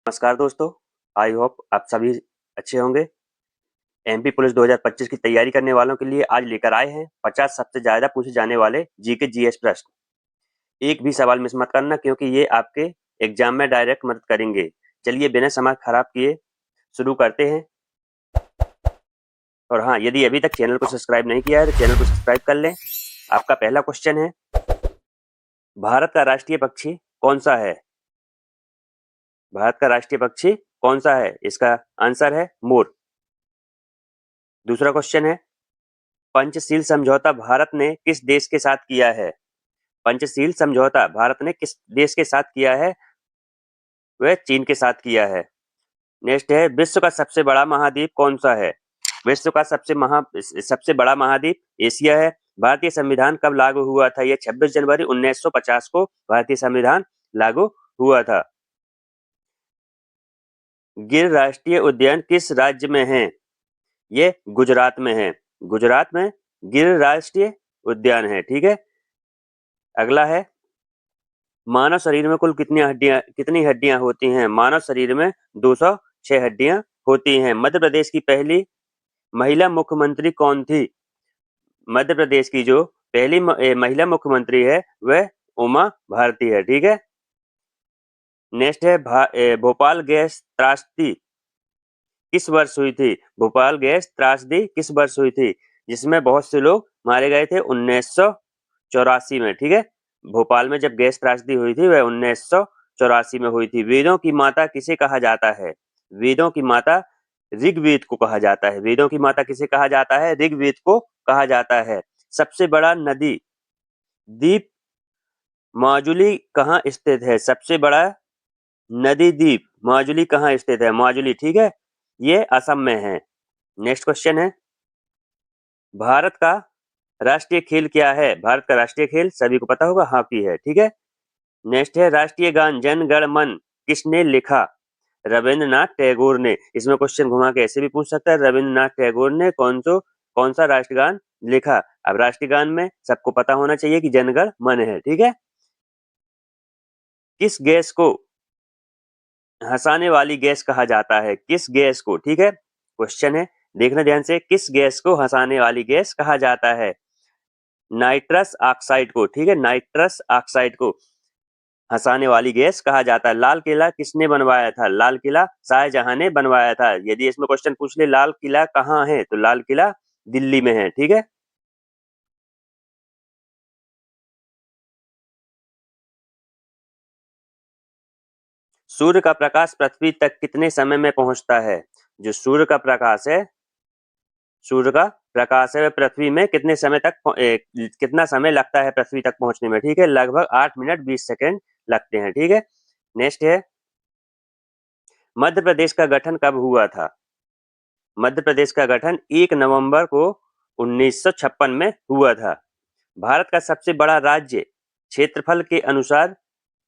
नमस्कार दोस्तों, I hope आप सभी अच्छे होंगे। एमपी पुलिस 2025 की तैयारी करने वालों के लिए आज लेकर आए हैं 50 सबसे ज़्यादा पूछे जाने वाले जीके जीएस प्रश्न। एक भी सवाल मिस मत करना क्योंकि ये आपके एग्जाम में डायरेक्ट मदद करेंगे। चलिए बिना समय खराब किए शुरू करते हैं। और हाँ, यदि अभी तक चैनल को सब्सक्राइब नहीं किया है तो चैनल को सब्सक्राइब कर लें। आपका पहला क्वेश्चन है, भारत का राष्ट्रीय पक्षी कौन सा है? भारत का राष्ट्रीय पक्षी कौन सा है? इसका आंसर है मोर। दूसरा क्वेश्चन है, पंचशील समझौता भारत ने किस देश के साथ किया है? पंचशील समझौता भारत ने किस देश के साथ किया है? वह चीन के साथ किया है। नेक्स्ट है, विश्व का सबसे बड़ा महाद्वीप कौन सा है? विश्व का सबसे बड़ा महाद्वीप एशिया है। भारतीय संविधान कब लागू हुआ था? यह 26 जनवरी 1950 को भारतीय संविधान लागू हुआ था। गिर राष्ट्रीय उद्यान किस राज्य में है? ये गुजरात में है। गुजरात में गिर राष्ट्रीय उद्यान है। ठीक है। अगला है, मानव शरीर में कुल कितनी हड्डियां होती हैं? मानव शरीर में 206 हड्डियां होती हैं। मध्य प्रदेश की पहली महिला मुख्यमंत्री कौन थी? मध्य प्रदेश की जो पहली महिला मुख्यमंत्री है वह उमा भारती है। ठीक है। नेक्स्ट है, भोपाल गैस त्रासदी किस वर्ष हुई थी? भोपाल गैस त्रासदी किस वर्ष हुई थी जिसमें बहुत से लोग मारे गए थे? 1984 में। ठीक है। भोपाल में जब गैस त्रासदी हुई थी वह 1984 में हुई थी। वेदों की माता किसे कहा जाता है? वेदों की माता ऋग्वेद को कहा जाता है। वेदों की माता किसे कहा जाता है? ऋग्वेद को कहा जाता है। सबसे बड़ा नदी द्वीप माजुली कहाँ स्थित है? सबसे बड़ा नदी द्वीप माजुली कहाँ स्थित है? माजुली। ठीक है। ये असम में है। नेक्स्ट क्वेश्चन है, भारत का राष्ट्रीय खेल क्या है? भारत का राष्ट्रीय खेल सभी को पता होगा, हॉकी है। ठीक है। नेक्स्ट है, राष्ट्रीय गान जन गण मन किसने लिखा? रविंद्रनाथ टैगोर ने। इसमें क्वेश्चन घुमा के ऐसे भी पूछ सकता है, रविंद्रनाथ टैगोर ने कौन सा राष्ट्रगान लिखा? अब राष्ट्रीय गान में सबको पता होना चाहिए कि जनगण मन है। ठीक है। किस गैस को हंसाने वाली गैस कहा जाता है? किस गैस को? ठीक है। क्वेश्चन है, देखना ध्यान से, किस गैस को हंसाने वाली गैस कहा जाता है? नाइट्रस ऑक्साइड को। ठीक है। नाइट्रस ऑक्साइड को हंसाने वाली गैस कहा जाता है। लाल किला किसने बनवाया था? लाल किला शाहजहां ने बनवाया था। यदि इसमें क्वेश्चन पूछ ले लाल किला कहाँ है, तो लाल किला दिल्ली में है। ठीक है। सूर्य का प्रकाश पृथ्वी तक कितने समय में पहुंचता है? जो सूर्य का प्रकाश है वह पृथ्वी में कितना समय लगता है पृथ्वी तक पहुंचने में? ठीक है। लगभग 8 मिनट 20 सेकंड लगते हैं। ठीक है। नेक्स्ट है, मध्य प्रदेश का गठन कब हुआ था? मध्य प्रदेश का गठन 1 नवंबर को 1956 में हुआ था। भारत का सबसे बड़ा राज्य क्षेत्रफल के अनुसार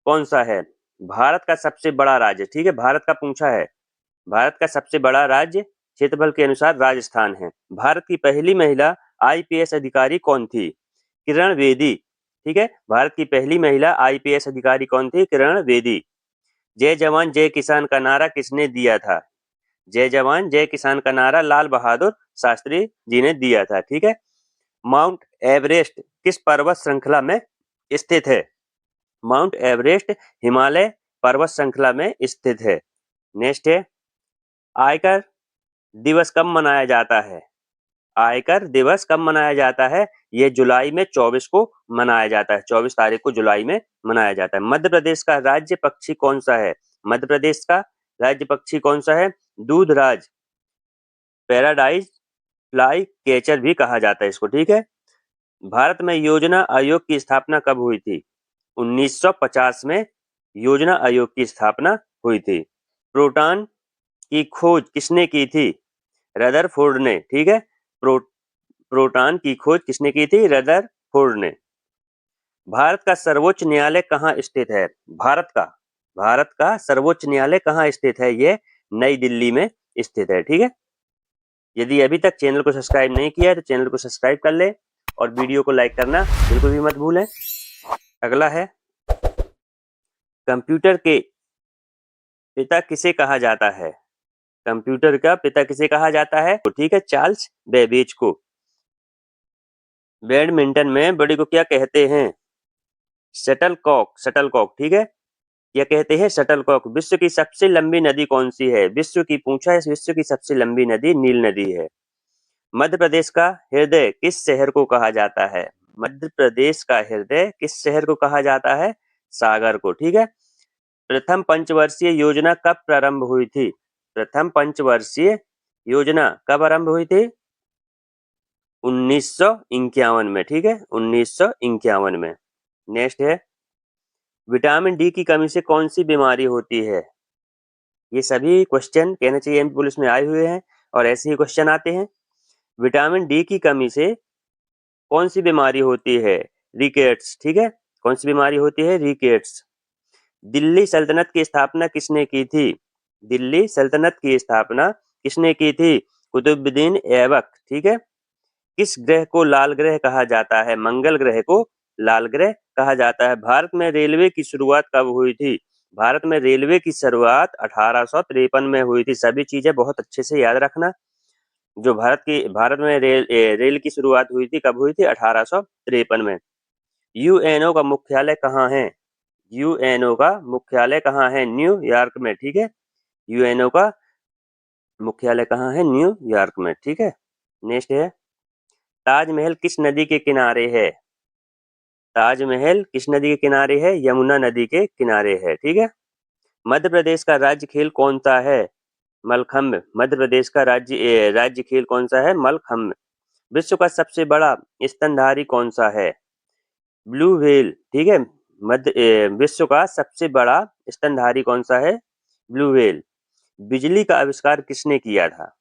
कौन सा है? भारत का सबसे बड़ा राज्य। ठीक है। भारत का पूछा है। भारत का सबसे बड़ा राज्य क्षेत्रफल के अनुसार राजस्थान है। भारत की पहली महिला आईपीएस अधिकारी कौन थी? किरण बेदी। ठीक है। भारत की पहली महिला आईपीएस अधिकारी कौन थी? किरण बेदी। जय जवान जय किसान का नारा किसने दिया था? जय जवान जय किसान का नारा लाल बहादुर शास्त्री जी ने दिया था। ठीक है। माउंट एवरेस्ट किस पर्वत श्रृंखला में स्थित है? माउंट एवरेस्ट हिमालय पर्वत श्रृंखला में स्थित है। नेक्स्ट है, आयकर दिवस कब मनाया जाता है? आयकर दिवस कब मनाया जाता है? यह जुलाई में 24 को मनाया जाता है। 24 तारीख को जुलाई में मनाया जाता है। मध्य प्रदेश का राज्य पक्षी कौन सा है? मध्य प्रदेश का राज्य पक्षी कौन सा है? दूधराज पैराडाइज फ्लाई कैचर भी कहा जाता है इसको। ठीक है। भारत में योजना आयोग की स्थापना कब हुई थी? 1950 में योजना आयोग की स्थापना हुई थी। प्रोटॉन की खोज किसने की थी? रदरफोर्ड ने। ठीक है। प्रो, प्रोटॉन की खोज किसने की थी? रदरफोर्ड ने। भारत का सर्वोच्च न्यायालय कहाँ स्थित है? भारत का सर्वोच्च न्यायालय कहाँ स्थित है? ये नई दिल्ली में स्थित है। ठीक है। यदि अभी तक चैनल को सब्सक्राइब नहीं किया है तो चैनल को सब्सक्राइब कर ले और वीडियो को लाइक करना बिल्कुल भी मत भूलें। अगला है, कंप्यूटर के पिता किसे कहा जाता है? कंप्यूटर का पिता किसे कहा जाता है? ठीक है, चार्ल्स बेबेज को। बैडमिंटन में बॉडी को क्या कहते हैं? शटलकॉक, शटलकॉक, ठीक है। क्या कहते हैं? शटलकॉक। विश्व की सबसे लंबी नदी कौन सी है? विश्व की पूछा है, विश्व की सबसे लंबी नदी नील नदी है। मध्य प्रदेश का हृदय किस शहर को कहा जाता है? मध्य प्रदेश का हृदय किस शहर को कहा जाता है? सागर को, ठीक है। प्रथम पंचवर्षीय योजना कब प्रारंभ हुई थी? प्रथम पंचवर्षीय योजना कब आरंभ हुई थी? 1951 में, ठीक है, 1951 में। नेक्स्ट है, विटामिन डी की कमी से कौन सी बीमारी होती है? ये सभी क्वेश्चन कहना चाहिए एमपी पुलिस में आए हुए हैं और ऐसे ही क्वेश्चन आते हैं। विटामिन डी की कमी से कौन सी बीमारी होती है? रिकेट्स, ठीक है। कौन सी बीमारी होती है? रिकेट्स। दिल्ली सल्तनत की स्थापना किसने की थी? दिल्ली सल्तनत की स्थापना किसने की थी? कुतुबुद्दीन ऐबक, ठीक है। किस ग्रह को लाल ग्रह कहा जाता है? मंगल ग्रह को लाल ग्रह कहा जाता है। भारत में रेलवे की शुरुआत कब हुई थी? भारत में रेलवे की शुरुआत 1853 में हुई थी। सभी चीजें बहुत अच्छे से याद रखना। जो भारत में रेल की शुरुआत हुई थी, कब हुई थी? 1853 में। यूएनओ का मुख्यालय कहाँ है? यूएनओ का मुख्यालय कहाँ है? न्यूयॉर्क में, ठीक है। यूएनओ का मुख्यालय कहाँ है? न्यूयॉर्क में, ठीक है। नेक्स्ट है, ताजमहल किस नदी के किनारे है? ताजमहल किस नदी के किनारे है? यमुना नदी के किनारे है, ठीक है। मध्य प्रदेश का राज्य खेल कौन सा है? मलखम्ब। मध्य प्रदेश का राज्य खेल कौन सा है? मलखम्ब। विश्व का सबसे बड़ा स्तनधारी कौन सा है? ब्लू व्हेल, ठीक है। विश्व का सबसे बड़ा स्तनधारी कौन सा है? Blue whale. बिजली का आविष्कार किसने किया था?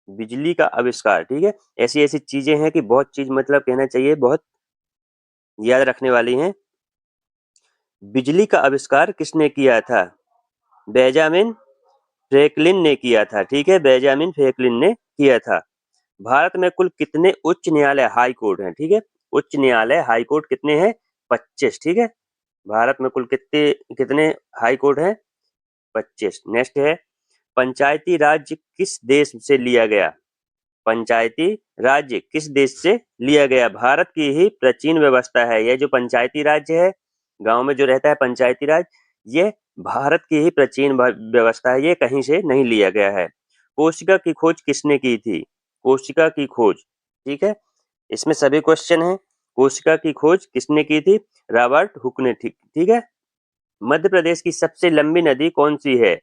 बिजली का आविष्कार, ठीक है। ऐसी ऐसी चीजें हैं कि बहुत चीज मतलब कहना चाहिए, बहुत याद रखने वाली हैं। बिजली का आविष्कार किसने किया था? बेंजामिन फ्रैंकलिन ने किया था, ठीक है। बेंजामिन फ्रैंकलिन ने किया था। भारत में कुल कितने उच्च न्यायालय हाई कोर्ट हैं? ठीक है, उच्च न्यायालय हाई कोर्ट कितने हैं? 25, ठीक है। भारत में कुल कितने कितने हाई कोर्ट हैं? 25। नेक्स्ट है, पंचायती राज्य किस देश से लिया गया? पंचायती राज्य किस देश से लिया गया? भारत की ही प्राचीन व्यवस्था है। यह जो पंचायती राज्य है, गांव में जो रहता है पंचायती राज, ये भारत की ही प्राचीन व्यवस्था है, ये कहीं से नहीं लिया गया है। कोशिका की खोज किसने की थी? कोशिका की खोज, ठीक है। इसमें सभी क्वेश्चन हैं। कोशिका की खोज किसने की थी? रॉबर्ट हुक ने, ठीक है। मध्य प्रदेश की सबसे लंबी नदी कौन सी है?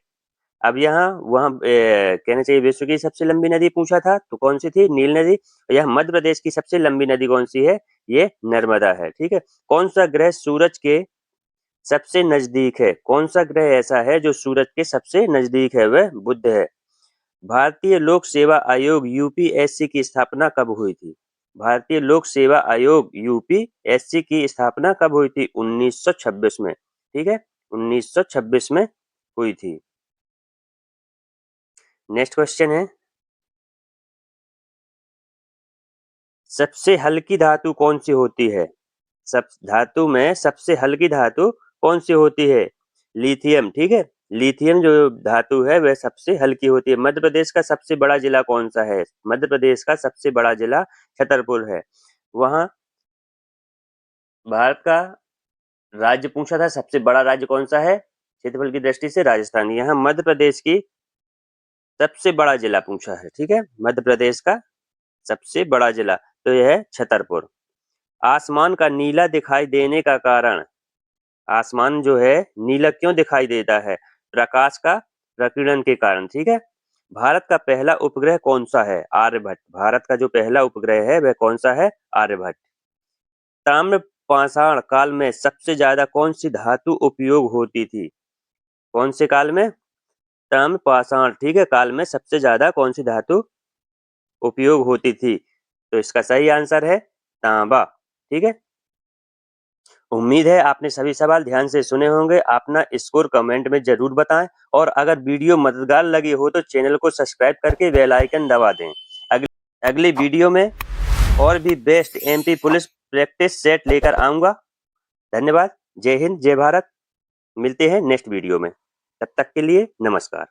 अब यहाँ वहाँ कहना चाहिए विश्व की सबसे लंबी नदी पूछा था, तो कौन सी थी? नील नदी। यह मध्य प्रदेश की सबसे लंबी नदी कौन सी है? ये नर्मदा है, ठीक है। कौन सा ग्रह सूरज के सबसे नजदीक है? कौन सा ग्रह ऐसा है जो सूरज के सबसे नजदीक है? वह बुध है। भारतीय लोक सेवा आयोग यूपीएससी की स्थापना कब हुई थी? भारतीय लोक सेवा आयोग यूपीएससी की स्थापना कब हुई थी? 1926 में, ठीक है, 1926 में हुई थी। नेक्स्ट क्वेश्चन है, सबसे हल्की धातु कौन सी होती है? सब धातु में सबसे हल्की धातु कौन सी होती है? लिथियम, ठीक है। लिथियम जो धातु है वह सबसे हल्की होती है। मध्य प्रदेश का सबसे बड़ा जिला कौन सा है? मध्य प्रदेश का सबसे बड़ा जिला छतरपुर है। वहां भारत का राज्य पूछा था, सबसे बड़ा राज्य कौन सा है क्षेत्रफल की दृष्टि से? राजस्थान। यहाँ मध्य प्रदेश की सबसे बड़ा जिला पूछा है, ठीक है। मध्य प्रदेश का सबसे बड़ा जिला तो यह है छतरपुर। आसमान का नीला दिखाई देने का कारण? आसमान जो है नीला क्यों दिखाई देता है? प्रकाश का प्रकीर्णन के कारण, ठीक है। भारत का पहला उपग्रह कौन सा है? आर्यभट्ट। भारत का जो पहला उपग्रह है वह कौन सा है? आर्यभट्ट। ताम्र पाषाण काल में सबसे ज्यादा कौन सी धातु उपयोग होती थी? कौन से काल में? ताम्र पाषाण, ठीक है, काल में सबसे ज्यादा कौन सी धातु उपयोग होती थी? तो इसका सही आंसर है तांबा, ठीक है। उम्मीद है आपने सभी सवाल ध्यान से सुने होंगे। अपना स्कोर कमेंट में जरूर बताएं और अगर वीडियो मददगार लगी हो तो चैनल को सब्सक्राइब करके बेल आइकन दबा दें। अगली वीडियो में और भी best MP police practice set लेकर आऊंगा। धन्यवाद। जय हिंद, जय भारत। मिलते हैं नेक्स्ट वीडियो में। तब तक के लिए नमस्कार।